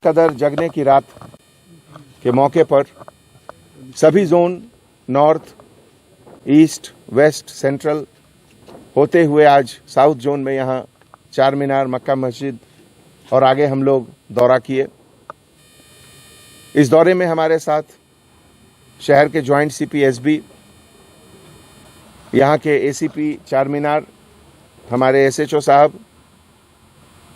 कदर जगने की रात के मौके पर सभी zone north, east, west, central होते हुए आज साउथ जोन में यहाँ चार मीनार, मक्का मस्जिद और आगे हम लोग दौरा किए। इस दौरे में हमारे साथ शहर के ज्वाइंट सीपी एसबी, यहाँ के एसीपी चार मीनार, हमारे एसएचओ साहब,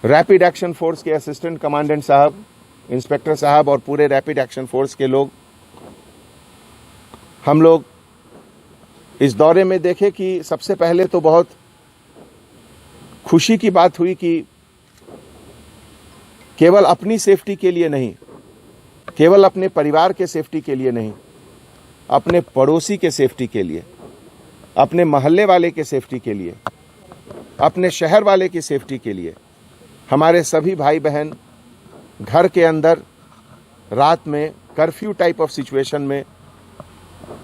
रैपिड एक्शन फोर्स के असिस्टेंट कमांडेंट साहब, इंस्पेक्टर साहब और पूरे रैपिड एक्शन फोर्स के लोग। हम लोग इस दौरे में देखे कि सबसे पहले तो बहुत खुशी की बात हुई कि केवल अपनी सेफ्टी के लिए नहीं, केवल अपने परिवार के सेफ्टी के लिए नहीं, अपने पड़ोसी के सेफ्टी के लिए, अपने मोहल्ले वाले के सेफ्टी के लिए, अपने शहर वाले की सेफ्टी के लिए हमारे सभी भाई बहन घर के अंदर रात में कर्फ्यू टाइप ऑफ सिचुएशन में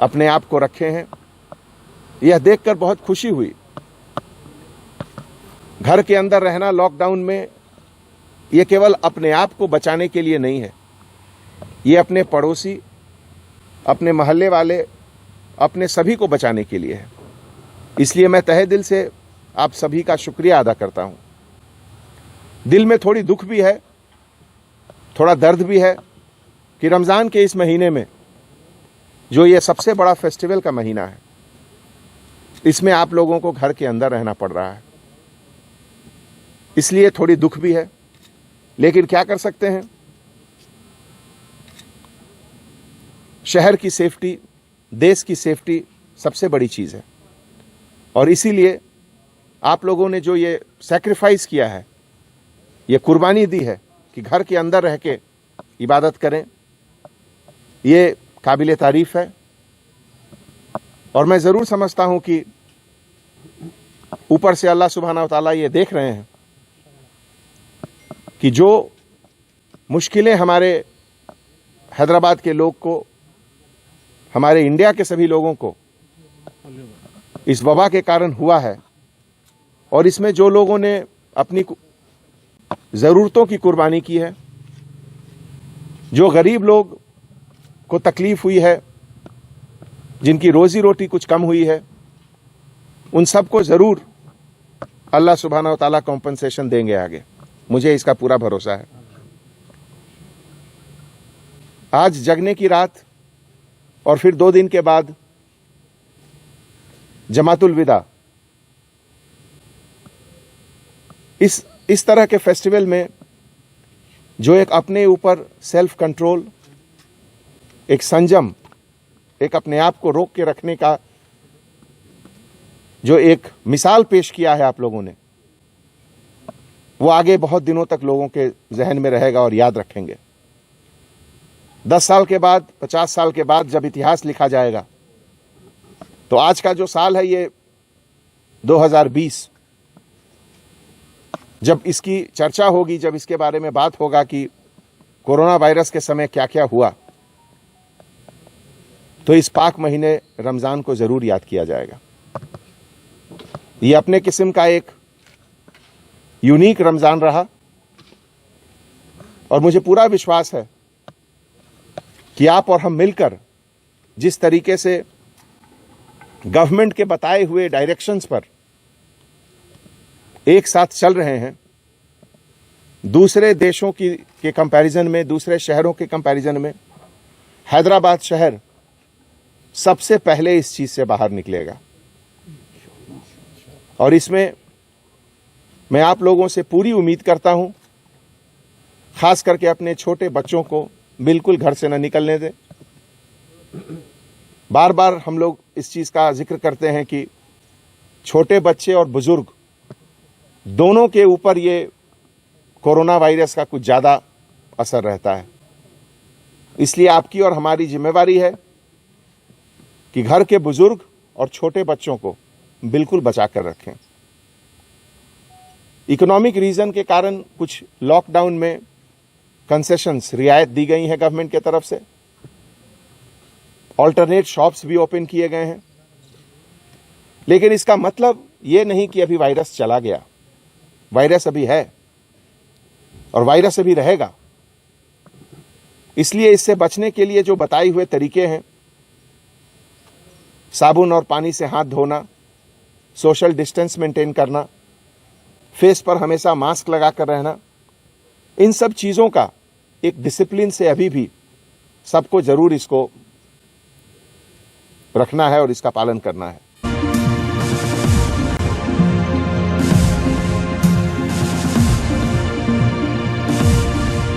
अपने आप को रखे हैं। यह देखकर बहुत खुशी हुई। घर के अंदर रहना लॉकडाउन में यह केवल अपने आप को बचाने के लिए नहीं है, ये अपने पड़ोसी, अपने मोहल्ले वाले, अपने सभी को बचाने के लिए है। इसलिए मैं तहे दिल से आप सभी का शुक्रिया अदा करता हूं। दिल में थोड़ी दुख भी है, थोड़ा दर्द भी है कि रमजान के इस महीने में जो ये सबसे बड़ा फेस्टिवल का महीना है, इसमें आप लोगों को घर के अंदर रहना पड़ रहा है। इसलिए थोड़ी दुख भी है, लेकिन क्या कर सकते हैं। शहर की सेफ्टी, देश की सेफ्टी सबसे बड़ी चीज है और इसीलिए आप लोगों ने जो ये सैक्रिफाइस किया है, ये कुर्बानी दी है कि घर के अंदर रह के इबादत करें, ये काबिले तारीफ है। और मैं जरूर समझता हूं कि ऊपर से अल्लाह सुब्हाना व तआला ये देख रहे हैं कि जो मुश्किलें हमारे हैदराबाद के लोग को, हमारे इंडिया के सभी लोगों को इस वबा के कारण हुआ है, और इसमें जो लोगों ने अपनी जरूरतों की कुर्बानी की है, जो गरीब लोग को तकलीफ हुई है, जिनकी रोजी रोटी कुछ कम हुई है, उन सबको जरूर अल्लाह सुब्हाना व तआला कॉम्पनसेशन देंगे आगे, मुझे इसका पूरा भरोसा है। आज जगने की रात और फिर 2 दिन के बाद जमातुल विदा, इस तरह के फेस्टिवल में जो एक अपने ऊपर सेल्फ कंट्रोल, एक संयम, एक अपने आप को रोक के रखने का जो एक मिसाल पेश किया है आप लोगों ने, वो आगे बहुत दिनों तक लोगों के जहन में रहेगा और याद रखेंगे। 10 साल के बाद, 50 साल के बाद जब इतिहास लिखा जाएगा, तो आज का जो साल है ये 2020, जब इसकी चर्चा होगी, जब इसके बारे में बात होगा कि कोरोना वायरस के समय क्या क्या हुआ, तो इस पाक महीने रमजान को जरूर याद किया जाएगा। ये अपने किस्म का एक यूनिक रमजान रहा और मुझे पूरा विश्वास है कि आप और हम मिलकर जिस तरीके से गवर्नमेंट के बताए हुए डायरेक्शंस पर एक साथ चल रहे हैं, दूसरे देशों के कंपैरिजन में, दूसरे शहरों के कंपैरिजन में हैदराबाद शहर सबसे पहले इस चीज से बाहर निकलेगा। और इसमें मैं आप लोगों से पूरी उम्मीद करता हूं, खास करके अपने छोटे बच्चों को बिल्कुल घर से न निकलने दें। बार बार हम लोग इस चीज का जिक्र करते हैं कि छोटे बच्चे और बुजुर्ग दोनों के ऊपर ये कोरोना वायरस का कुछ ज्यादा असर रहता है। इसलिए आपकी और हमारी जिम्मेवारी है कि घर के बुजुर्ग और छोटे बच्चों को बिल्कुल बचा कर रखें। इकोनॉमिक रीजन के कारण कुछ लॉकडाउन में कंसेशंस, रियायत दी गई है गवर्नमेंट की तरफ से। ऑल्टरनेट शॉप्स भी ओपन किए गए हैं, लेकिन इसका मतलब यह नहीं कि अभी वायरस चला गया। वायरस अभी है और वायरस अभी रहेगा। इसलिए इससे बचने के लिए जो बताए हुए तरीके हैं, साबुन और पानी से हाथ धोना, सोशल डिस्टेंस मेंटेन करना, फेस पर हमेशा मास्क लगाकर रहना, इन सब चीजों का एक डिसिप्लिन से अभी भी सबको जरूर इसको रखना है और इसका पालन करना है।